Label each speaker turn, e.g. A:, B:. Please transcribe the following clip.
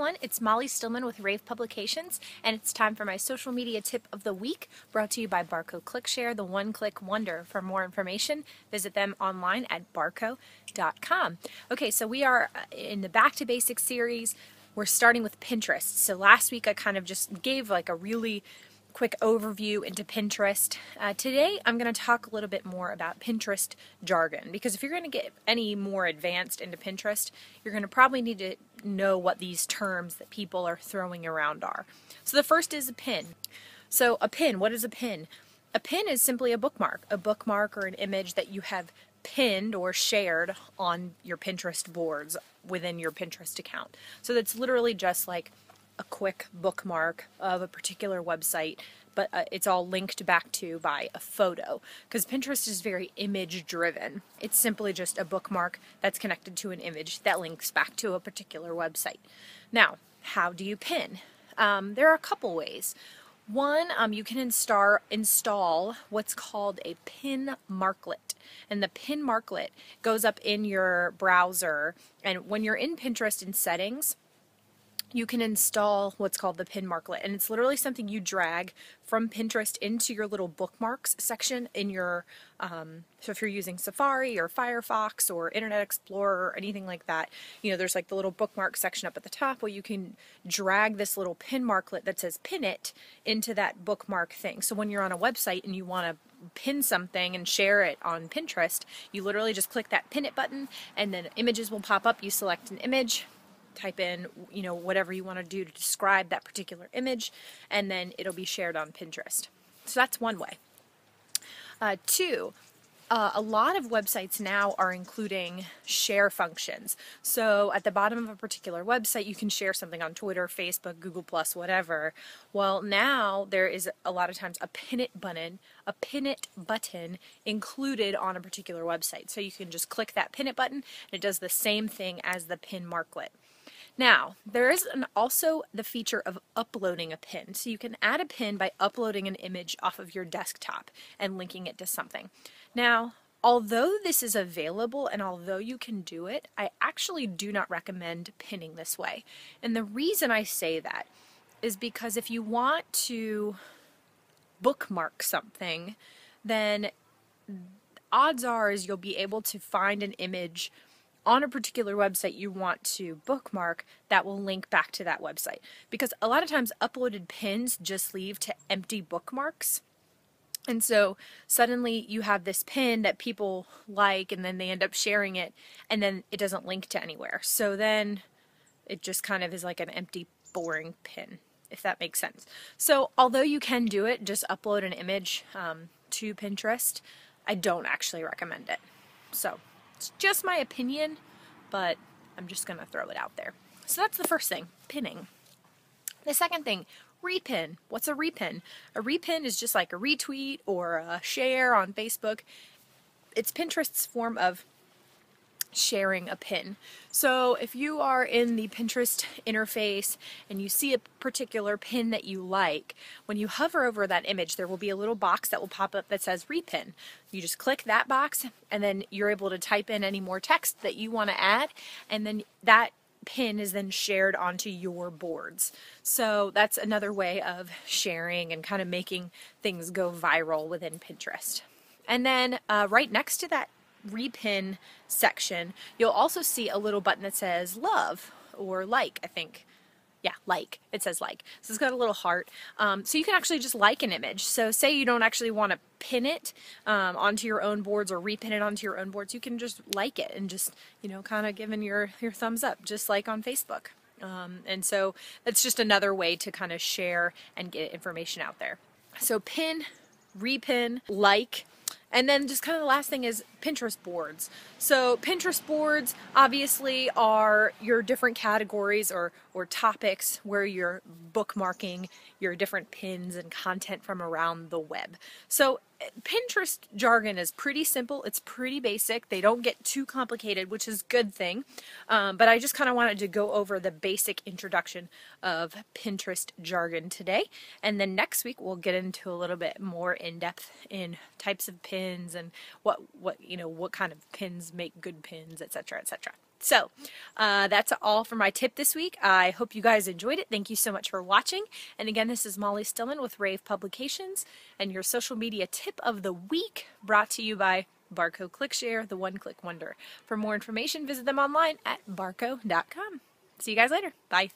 A: everyone, it's Molly Stillman with rAVe Publications, and it's time for my social media tip of the week, brought to you by Barco ClickShare, the one-click wonder. For more information, visit them online at barco.com. Okay, so we are in the Back to Basics series. We're starting with Pinterest. So last week I kind of just gave like a really quick overview into Pinterest. Today I'm going to talk a little bit more about Pinterest jargon, because if you're going to get any more advanced into Pinterest, you're going to probably need to know what these terms that people are throwing around are. So the first is a pin. So a pin, what is a pin? A pin is simply a bookmark or an image that you have pinned or shared on your Pinterest boards within your Pinterest account. So that's literally just like a quick bookmark of a particular website, but it's all linked back to by a photo, because Pinterest is very image driven. It's simply just a bookmark that's connected to an image that links back to a particular website. Now, how do you pin? There are a couple ways. One, you can install what's called a pin marklet, and the pin marklet goes up in your browser, and when you're in Pinterest in settings, you can install what's called the pin marklet, and it's literally something you drag from Pinterest into your little bookmarks section in your, so if you're using Safari or Firefox or Internet Explorer or anything like that, you know, there's like the little bookmark section up at the top where you can drag this little pin marklet that says pin it into that bookmark thing. So when you're on a website and you want to pin something and share it on Pinterest, you literally just click that pin it button, and then images will pop up. You select an image, type in, you know, whatever you want to do to describe that particular image, and then it'll be shared on Pinterest. So that's one way. Two, a lot of websites now are including share functions. So at the bottom of a particular website, you can share something on Twitter, Facebook, Google+, whatever. Well, now there is a lot of times a pin it button included on a particular website. So you can just click that pin it button, and it does the same thing as the pin marklet. Now, there is also the feature of uploading a pin. So you can add a pin by uploading an image off of your desktop and linking it to something. Now, although this is available and although you can do it, I actually do not recommend pinning this way. And the reason I say that is because if you want to bookmark something, then odds are is you'll be able to find an image on a particular website you want to bookmark that will link back to that website. Because a lot of times uploaded pins just leave to empty bookmarks. And so suddenly you have this pin that people like, and then they end up sharing it, and then it doesn't link to anywhere. So then it just kind of is like an empty, boring pin, if that makes sense. So although you can do it, just upload an image to Pinterest, I don't actually recommend it. So it's just my opinion, but I'm just going to throw it out there. So that's the first thing, pinning. The second thing, repin. What's a repin? A repin is just like a retweet or a share on Facebook. It's Pinterest's form of sharing a pin. So if you are in the Pinterest interface and you see a particular pin that you like, when you hover over that image, there will be a little box that will pop up that says repin. You just click that box, and then you're able to type in any more text that you want to add, and then that pin is then shared onto your boards. So that's another way of sharing and kind of making things go viral within Pinterest. And then right next to that repin section, you'll also see a little button that says love or like, I think. Yeah, like. It says like. So it's got a little heart. So you can actually just like an image. So say you don't actually want to pin it onto your own boards or repin it onto your own boards, you can just like it and just, you know, kind of giving your thumbs up, just like on Facebook. And so that's just another way to kind of share and get information out there. So pin, repin, like. And then just kind of the last thing is Pinterest boards. So Pinterest boards obviously are your different categories or topics where you're bookmarking your different pins and content from around the web. So Pinterest jargon is pretty simple. It's pretty basic. They don't get too complicated, which is a good thing. But I just kind of wanted to go over the basic introduction of Pinterest jargon today. And then next week we'll get into a little bit more in depth in types of pins and what kind of pins make good pins, etc., etc. So that's all for my tip this week. I hope you guys enjoyed it. Thank you so much for watching. And again, this is Molly Stillen with rAVe Publications and your social media tip of the week, brought to you by Barco ClickShare, the one-click wonder. For more information, visit them online at barco.com. See you guys later. Bye.